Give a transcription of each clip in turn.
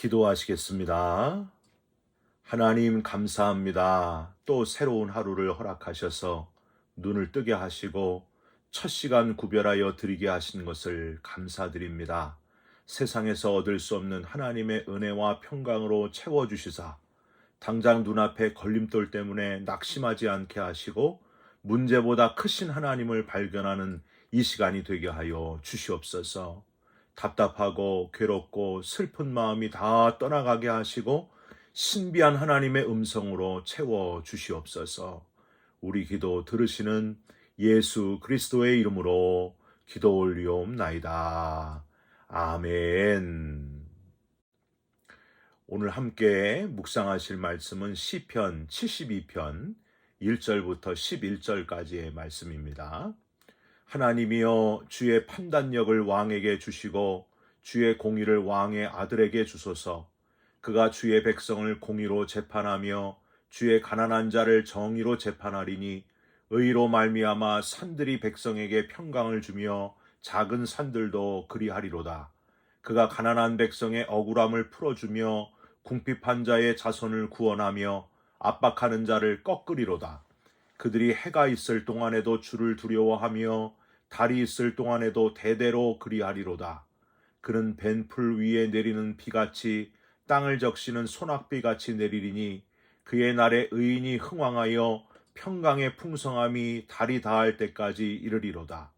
기도하시겠습니다. 하나님 감사합니다. 또 새로운 하루를 허락하셔서 눈을 뜨게 하시고 첫 시간 구별하여 드리게 하신 것을 감사드립니다. 세상에서 얻을 수 없는 하나님의 은혜와 평강으로 채워주시사 당장 눈앞에 걸림돌 때문에 낙심하지 않게 하시고 문제보다 크신 하나님을 발견하는 이 시간이 되게 하여 주시옵소서. 답답하고 괴롭고 슬픈 마음이 다 떠나가게 하시고 신비한 하나님의 음성으로 채워 주시옵소서. 우리 기도 들으시는 예수 그리스도의 이름으로 기도 올리옵나이다. 아멘. 오늘 함께 묵상하실 말씀은 시편 72편 1절부터 11절까지의 말씀입니다. 하나님이여 주의 판단력을 왕에게 주시고 주의 공의를 왕의 아들에게 주소서. 그가 주의 백성을 공의로 재판하며 주의 가난한 자를 정의로 재판하리니 의로 말미암아 산들이 백성에게 평강을 주며 작은 산들도 그리하리로다. 그가 가난한 백성의 억울함을 풀어주며 궁핍한 자의 자손을 구원하며 압박하는 자를 꺾으리로다. 그들이 해가 있을 동안에도 주를 두려워하며 달이 있을 동안에도 대대로 그리하리로다. 그는 벤풀 위에 내리는 비같이 땅을 적시는 소낙비같이 내리리니 그의 날에 의인이 흥왕하여 평강의 풍성함이 달이 다할 때까지 이르리로다.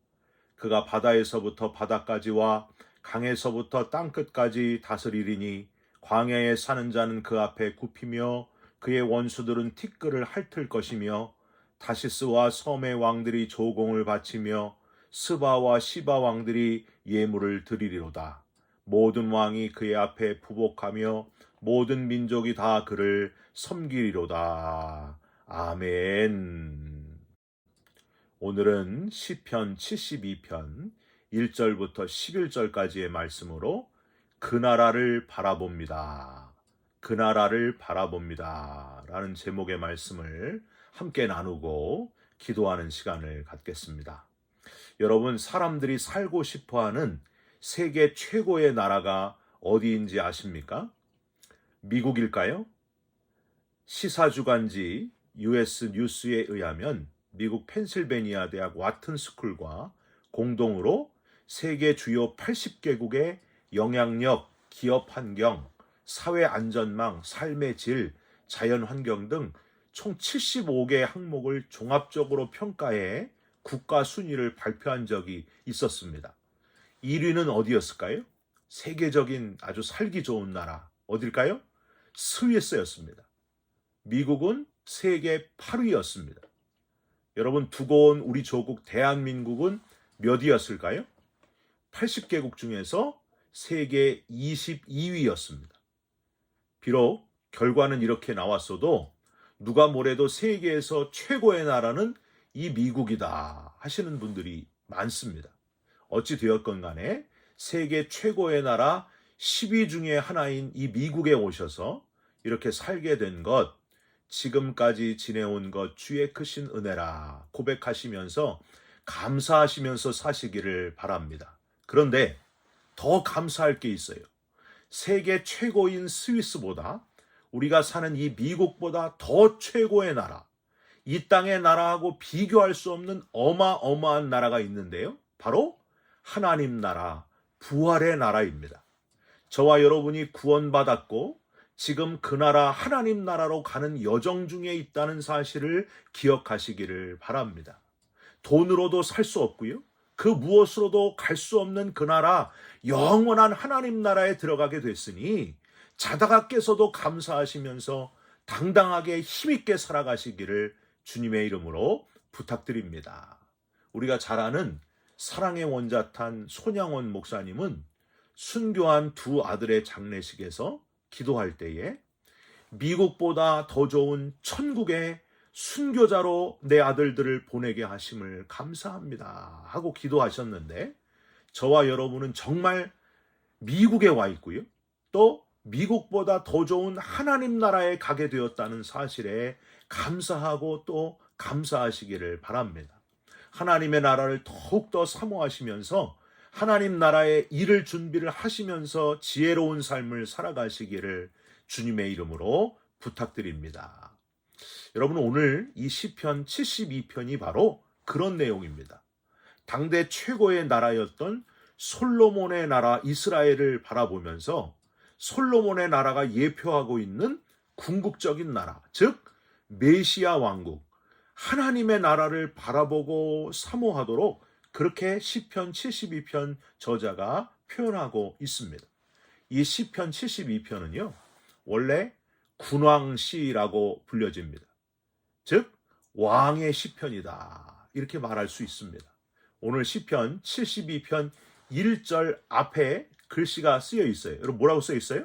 그가 바다에서부터 바다까지와 강에서부터 땅끝까지 다스리리니 광야에 사는 자는 그 앞에 굽히며 그의 원수들은 티끌을 핥을 것이며 다시스와 섬의 왕들이 조공을 바치며 스바와 시바 왕들이 예물을 드리리로다. 모든 왕이 그의 앞에 부복하며 모든 민족이 다 그를 섬기리로다. 아멘. 오늘은 시편 72편 1절부터 11절까지의 말씀으로 그 나라를 바라봅니다. 그 나라를 바라봅니다. 라는 제목의 말씀을 함께 나누고 기도하는 시간을 갖겠습니다. 여러분, 사람들이 살고 싶어하는 세계 최고의 나라가 어디인지 아십니까? 미국일까요? 시사주간지 US 뉴스에 의하면 미국 펜실베니아 대학 와튼 스쿨과 공동으로 세계 주요 80개국의 영향력, 기업 환경, 사회 안전망, 삶의 질, 자연 환경 등 총 75개의 항목을 종합적으로 평가해 국가 순위를 발표한 적이 있었습니다. 1위는 어디였을까요? 세계적인 아주 살기 좋은 나라, 어딜까요? 스위스였습니다. 미국은 세계 8위였습니다. 여러분, 두고 온 우리 조국 대한민국은 몇 위였을까요? 80개국 중에서 세계 22위였습니다. 비록 결과는 이렇게 나왔어도 누가 뭐래도 세계에서 최고의 나라는 이 미국이다 하시는 분들이 많습니다. 어찌 되었건 간에 세계 최고의 나라 10위 중에 하나인 이 미국에 오셔서 이렇게 살게 된 것, 지금까지 지내온 것 주의 크신 은혜라 고백하시면서 감사하시면서 사시기를 바랍니다. 그런데 더 감사할 게 있어요. 세계 최고인 스위스보다 우리가 사는 이 미국보다 더 최고의 나라, 이 땅의 나라하고 비교할 수 없는 어마어마한 나라가 있는데요. 바로 하나님 나라, 부활의 나라입니다. 저와 여러분이 구원받았고 지금 그 나라 하나님 나라로 가는 여정 중에 있다는 사실을 기억하시기를 바랍니다. 돈으로도 살 수 없고요. 그 무엇으로도 갈 수 없는 그 나라, 영원한 하나님 나라에 들어가게 됐으니 자다가 깨서도 감사하시면서 당당하게 힘있게 살아가시기를 주님의 이름으로 부탁드립니다. 우리가 잘 아는 사랑의 원자탄 손양원 목사님은 순교한 두 아들의 장례식에서 기도할 때에 미국보다 더 좋은 천국의 순교자로 내 아들들을 보내게 하심을 감사합니다 하고 기도하셨는데, 저와 여러분은 정말 미국에 와 있고요. 또 미국보다 더 좋은 하나님 나라에 가게 되었다는 사실에 감사하고 또 감사하시기를 바랍니다. 하나님의 나라를 더욱더 사모하시면서 하나님 나라의 일을 준비를 하시면서 지혜로운 삶을 살아가시기를 주님의 이름으로 부탁드립니다. 여러분, 오늘 이 시편 72편이 바로 그런 내용입니다. 당대 최고의 나라였던 솔로몬의 나라 이스라엘을 바라보면서 솔로몬의 나라가 예표하고 있는 궁극적인 나라, 즉 메시아 왕국, 하나님의 나라를 바라보고 사모하도록 그렇게 시편 72편 저자가 표현하고 있습니다. 이 시편 72편은요, 원래 군왕시라고 불려집니다. 즉 왕의 시편이다, 이렇게 말할 수 있습니다. 오늘 시편 72편 1절 앞에 글씨가 쓰여 있어요. 여러분, 뭐라고 쓰여 있어요?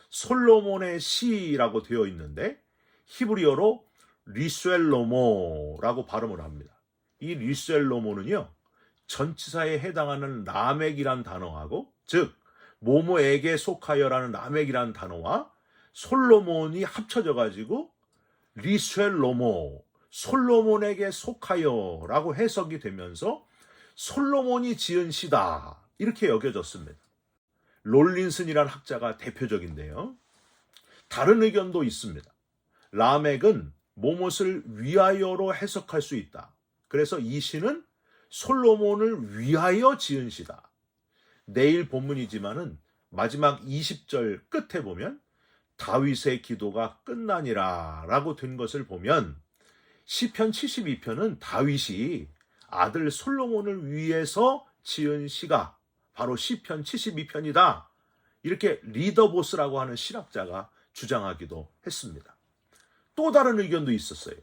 솔로몬의 시라고 되어 있는데 히브리어로 리셀로모라고 발음을 합니다. 이 리셀로모는요, 전치사에 해당하는 라멕이란 단어하고, 즉 모모에게 속하여라는 라멕이란 단어와 솔로몬이 합쳐져 가지고 리셀로모, 솔로몬에게 속하여라고 해석이 되면서 솔로몬이 지은 시다, 이렇게 여겨졌습니다. 롤린슨이란 학자가 대표적인데요. 다른 의견도 있습니다. 라멕은 모못을 위하여로 해석할 수 있다. 그래서 이 시는 솔로몬을 위하여 지은 시다. 내일 본문이지만은 마지막 20절 끝에 보면 다윗의 기도가 끝나니라 라고 된 것을 보면 시편 72편은 다윗이 아들 솔로몬을 위해서 지은 시가 바로 시편 72편이다. 이렇게 리더보스라고 하는 신학자가 주장하기도 했습니다. 또 다른 의견도 있었어요.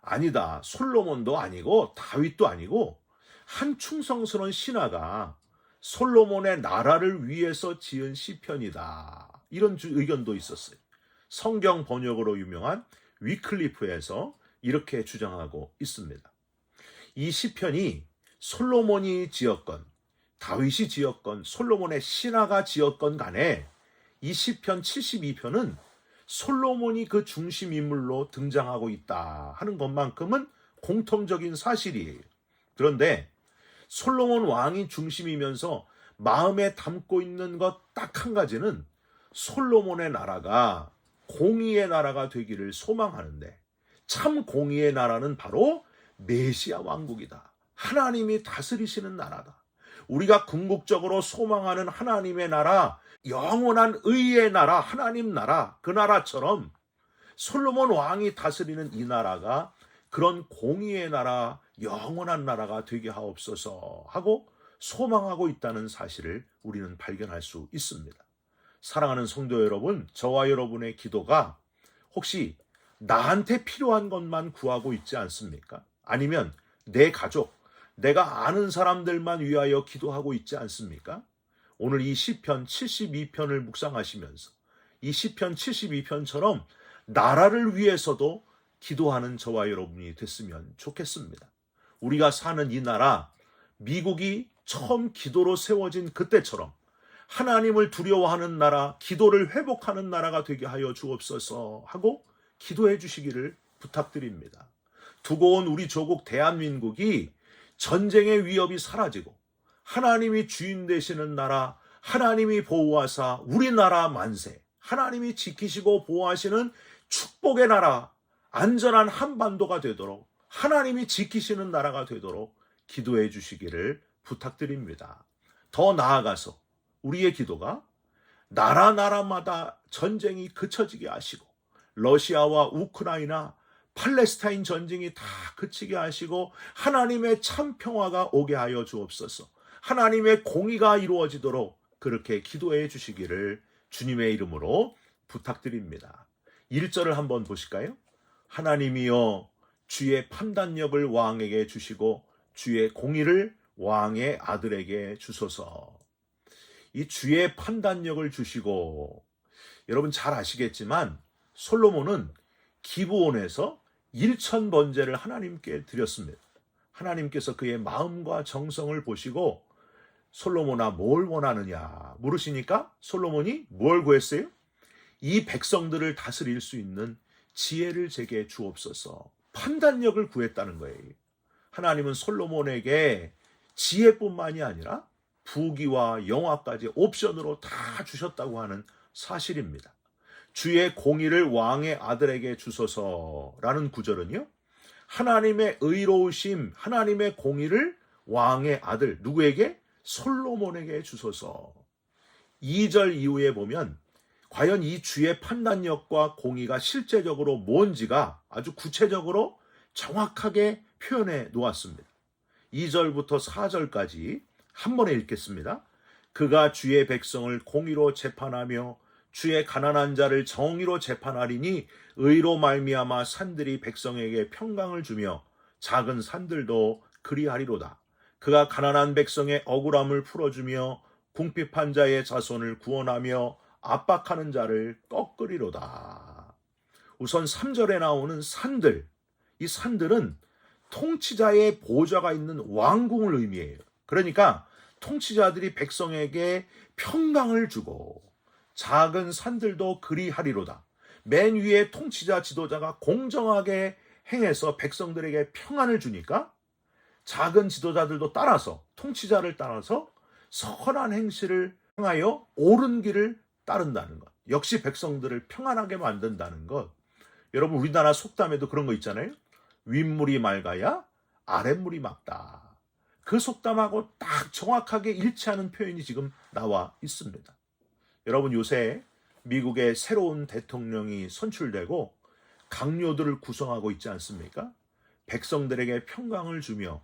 아니다, 솔로몬도 아니고 다윗도 아니고 한 충성스러운 신하가 솔로몬의 나라를 위해서 지은 시편이다, 이런 의견도 있었어요. 성경 번역으로 유명한 위클리프에서 이렇게 주장하고 있습니다. 이 시편이 솔로몬이 지었건 다윗이 지었건 솔로몬의 신하가 지었건 간에 이 시편 72편은 솔로몬이 그 중심 인물로 등장하고 있다 하는 것만큼은 공통적인 사실이에요. 그런데 솔로몬 왕이 중심이면서 마음에 담고 있는 것 딱 한 가지는 솔로몬의 나라가 공의의 나라가 되기를 소망하는데, 참 공의의 나라는 바로 메시아 왕국이다. 하나님이 다스리시는 나라다. 우리가 궁극적으로 소망하는 하나님의 나라, 영원한 의의 나라, 하나님 나라, 그 나라처럼 솔로몬 왕이 다스리는 이 나라가 그런 공의의 나라, 영원한 나라가 되게 하옵소서 하고 소망하고 있다는 사실을 우리는 발견할 수 있습니다. 사랑하는 성도 여러분, 저와 여러분의 기도가 혹시 나한테 필요한 것만 구하고 있지 않습니까? 아니면 내 가족, 내가 아는 사람들만 위하여 기도하고 있지 않습니까? 오늘 이 시편 72편을 묵상하시면서 이 시편 72편처럼 나라를 위해서도 기도하는 저와 여러분이 됐으면 좋겠습니다. 우리가 사는 이 나라, 미국이 처음 기도로 세워진 그때처럼 하나님을 두려워하는 나라, 기도를 회복하는 나라가 되게 하여 주옵소서 하고 기도해 주시기를 부탁드립니다. 두고 온 우리 조국 대한민국이 전쟁의 위협이 사라지고 하나님이 주인 되시는 나라, 하나님이 보호하사 우리나라 만세, 하나님이 지키시고 보호하시는 축복의 나라, 안전한 한반도가 되도록 하나님이 지키시는 나라가 되도록 기도해 주시기를 부탁드립니다. 더 나아가서 우리의 기도가 나라마다 전쟁이 그쳐지게 하시고 러시아와 우크라이나, 팔레스타인 전쟁이 다 그치게 하시고 하나님의 참 평화가 오게 하여 주옵소서. 하나님의 공의가 이루어지도록 그렇게 기도해 주시기를 주님의 이름으로 부탁드립니다. 1절을 한번 보실까요? 하나님이여 주의 판단력을 왕에게 주시고 주의 공의를 왕의 아들에게 주소서. 이 주의 판단력을 주시고, 여러분 잘 아시겠지만 솔로몬은 기브온에서 1000번제를 하나님께 드렸습니다. 하나님께서 그의 마음과 정성을 보시고 솔로몬아 뭘 원하느냐 물으시니까 솔로몬이 뭘 구했어요? 이 백성들을 다스릴 수 있는 지혜를 제게 주옵소서. 판단력을 구했다는 거예요. 하나님은 솔로몬에게 지혜뿐만이 아니라 부귀와 영화까지 옵션으로 다 주셨다고 하는 사실입니다. 주의 공의를 왕의 아들에게 주소서라는 구절은요, 하나님의 의로우심, 하나님의 공의를 왕의 아들 누구에게? 솔로몬에게 주소서. 2절 이후에 보면 과연 이 주의 판단력과 공의가 실제적으로 뭔지가 아주 구체적으로 정확하게 표현해 놓았습니다. 2절부터 4절까지 한 번에 읽겠습니다. 그가 주의 백성을 공의로 재판하며 주의 가난한 자를 정의로 재판하리니 의로 말미암아 산들이 백성에게 평강을 주며 작은 산들도 그리하리로다. 그가 가난한 백성의 억울함을 풀어주며 궁핍한 자의 자손을 구원하며 압박하는 자를 꺾으리로다. 우선 3절에 나오는 산들, 이 산들은 통치자의 보좌가 있는 왕궁을 의미해요. 그러니까 통치자들이 백성에게 평강을 주고 작은 산들도 그리하리로다. 맨 위에 통치자 지도자가 공정하게 행해서 백성들에게 평안을 주니까 작은 지도자들도 따라서 통치자를 따라서 선한 행실을 행하여 옳은 길을 따른다는 것. 역시 백성들을 평안하게 만든다는 것. 여러분 우리나라 속담에도 그런 거 있잖아요. 윗물이 맑아야 아랫물이 맑다. 그 속담하고 딱 정확하게 일치하는 표현이 지금 나와 있습니다. 여러분 요새 미국의 새로운 대통령이 선출되고 강요들을 구성하고 있지 않습니까? 백성들에게 평강을 주며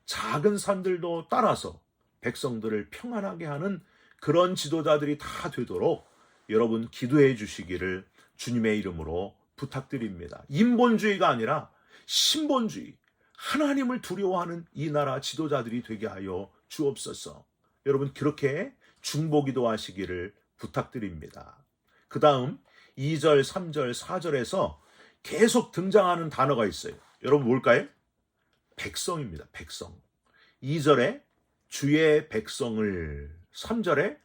작은 산들도 따라서 백성들을 평안하게 하는 그런 지도자들이 다 되도록 여러분 기도해 주시기를 주님의 이름으로 부탁드립니다. 인본주의가 아니라 신본주의, 하나님을 두려워하는 이 나라 지도자들이 되게 하여 주옵소서. 여러분 그렇게 중보기도 하시기를 부탁드립니다. 그 다음 2절, 3절, 4절에서 계속 등장하는 단어가 있어요. 여러분 뭘까요? 백성입니다. 백성. 2절에 주의 백성을, 3절에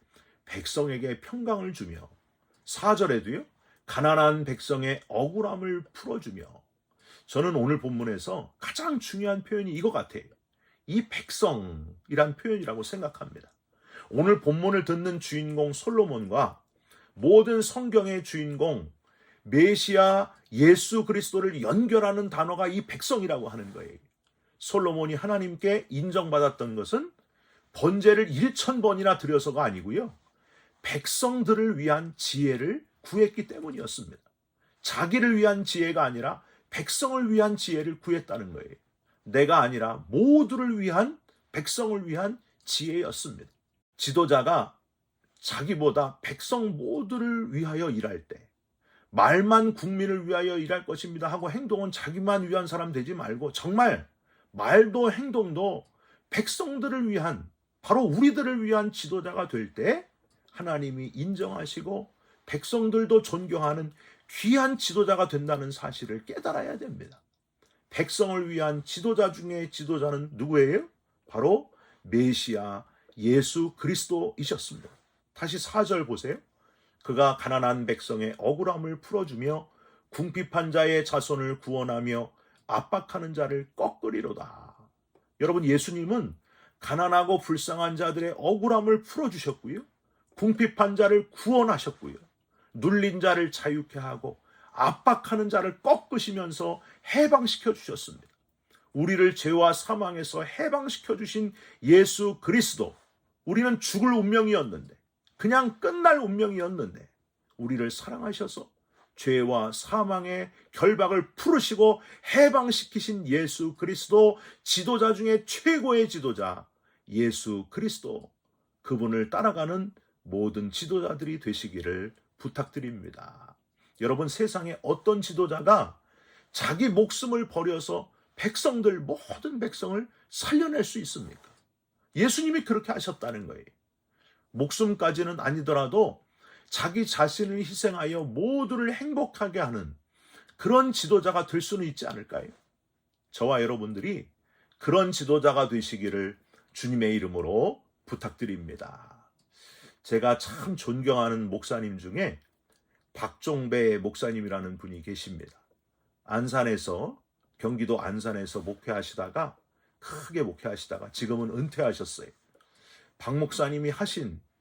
백성에게 평강을 주며 4절에도요. 가난한 백성의 억울함을 풀어주며 저는 오늘 본문에서 가장 중요한 표현이 이거 같아요. 이 백성이란 표현이라고 생각합니다. 오늘 본문을 듣는 주인공 솔로몬과 모든 성경의 주인공 메시아 예수 그리스도를 연결하는 단어가 이 백성이라고 하는 거예요. 솔로몬이 하나님께 인정받았던 것은 번제를 1000번이나 드려서가 아니고요. 백성들을 위한 지혜를 구했기 때문이었습니다. 자기를 위한 지혜가 아니라 백성을 위한 지혜를 구했다는 거예요. 내가 아니라 모두를 위한, 백성을 위한 지혜였습니다. 지도자가 자기보다 백성 모두를 위하여 일할 때 말만 국민을 위하여 일할 것입니다 하고 행동은 자기만 위한 사람 되지 말고 정말 말도 행동도 백성들을 위한, 바로 우리들을 위한 지도자가 될 때 하나님이 인정하시고 백성들도 존경하는 귀한 지도자가 된다는 사실을 깨달아야 됩니다. 백성을 위한 지도자 중에 지도자는 누구예요? 바로 메시아 예수 그리스도이셨습니다. 다시 4절 보세요. 그가 가난한 백성의 억울함을 풀어주며 궁핍한 자의 자손을 구원하며 압박하는 자를 꺾으리로다. 여러분 예수님은 가난하고 불쌍한 자들의 억울함을 풀어주셨고요. 궁핍한 자를 구원하셨고요. 눌린 자를 자유케 하고 압박하는 자를 꺾으시면서 해방시켜 주셨습니다. 우리를 죄와 사망에서 해방시켜 주신 예수 그리스도, 우리는 죽을 운명이었는데, 그냥 끝날 운명이었는데 우리를 사랑하셔서 죄와 사망의 결박을 풀으시고 해방시키신 예수 그리스도, 지도자 중에 최고의 지도자 예수 그리스도, 그분을 따라가는 모든 지도자들이 되시기를 부탁드립니다. 여러분 세상에 어떤 지도자가 자기 목숨을 버려서 백성들, 모든 백성을 살려낼 수 있습니까? 예수님이 그렇게 하셨다는 거예요. 목숨까지는 아니더라도 자기 자신을 희생하여 모두를 행복하게 하는 그런 지도자가 될 수는 있지 않을까요? 저와 여러분들이 그런 지도자가 되시기를 주님의 이름으로 부탁드립니다. 제가 참 존경하는 목사님 중에 박종배 목사님이라는 분이 계십니다. 안산에서, 경기도 안산에서 목회하시다가, 크게 목회하시다가 지금은 은퇴하셨어요. 박 목사님이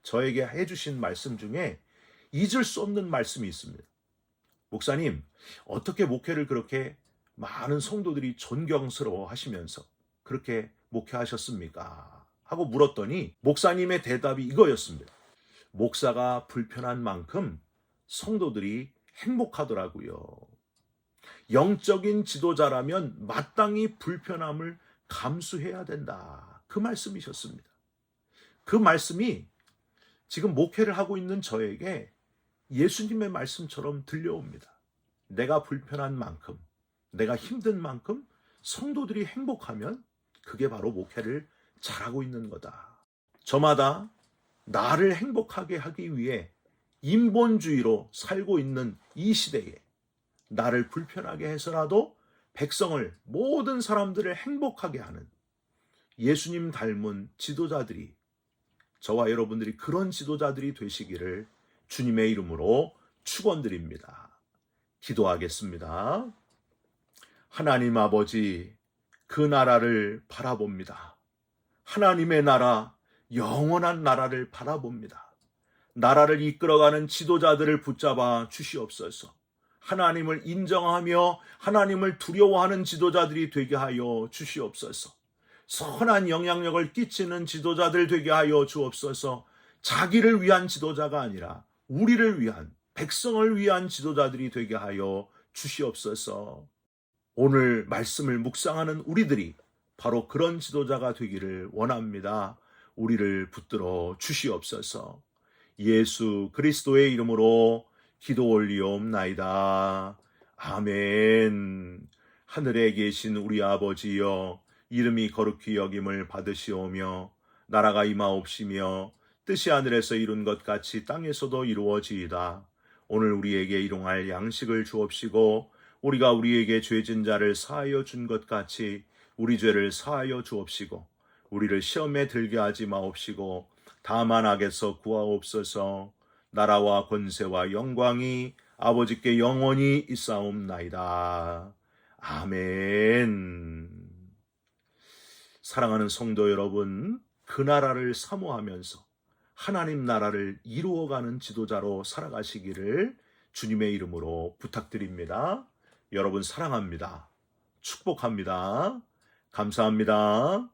저에게 해주신 말씀 중에 잊을 수 없는 말씀이 있습니다. 목사님, 어떻게 목회를 그렇게 많은 성도들이 존경스러워 하시면서 그렇게 목회하셨습니까? 하고 물었더니 목사님의 대답이 이거였습니다. 목사가 불편한 만큼 성도들이 행복하더라고요. 영적인 지도자라면 마땅히 불편함을 감수해야 된다. 그 말씀이셨습니다. 그 말씀이 지금 목회를 하고 있는 저에게 예수님의 말씀처럼 들려옵니다. 내가 불편한 만큼, 내가 힘든 만큼 성도들이 행복하면 그게 바로 목회를 잘하고 있는 거다. 저마다 나를 행복하게 하기 위해 인본주의로 살고 있는 이 시대에 나를 불편하게 해서라도 백성을, 모든 사람들을 행복하게 하는 예수님 닮은 지도자들이, 저와 여러분들이 그런 지도자들이 되시기를 주님의 이름으로 축원드립니다. 기도하겠습니다. 하나님 아버지, 그 나라를 바라봅니다. 하나님의 나라, 영원한 나라를 바라봅니다. 나라를 이끌어가는 지도자들을 붙잡아 주시옵소서. 하나님을 인정하며 하나님을 두려워하는 지도자들이 되게 하여 주시옵소서. 선한 영향력을 끼치는 지도자들 되게 하여 주옵소서. 자기를 위한 지도자가 아니라 우리를 위한, 백성을 위한 지도자들이 되게 하여 주시옵소서. 오늘 말씀을 묵상하는 우리들이 바로 그런 지도자가 되기를 원합니다. 우리를 붙들어 주시옵소서. 예수 그리스도의 이름으로 기도 올리옵나이다. 아멘. 하늘에 계신 우리 아버지여, 이름이 거룩히 여김을 받으시오며 나라가 임하옵시며 뜻이 하늘에서 이룬 것 같이 땅에서도 이루어지이다. 오늘 우리에게 일용할 양식을 주옵시고 우리가 우리에게 죄진 자를 사하여 준 것 같이 우리 죄를 사하여 주옵시고 우리를 시험에 들게 하지 마옵시고 다만 악에서 구하옵소서. 나라와 권세와 영광이 아버지께 영원히 있사옵나이다. 아멘. 사랑하는 성도 여러분, 그 나라를 사모하면서 하나님 나라를 이루어가는 지도자로 살아가시기를 주님의 이름으로 부탁드립니다. 여러분 사랑합니다. 축복합니다. 감사합니다.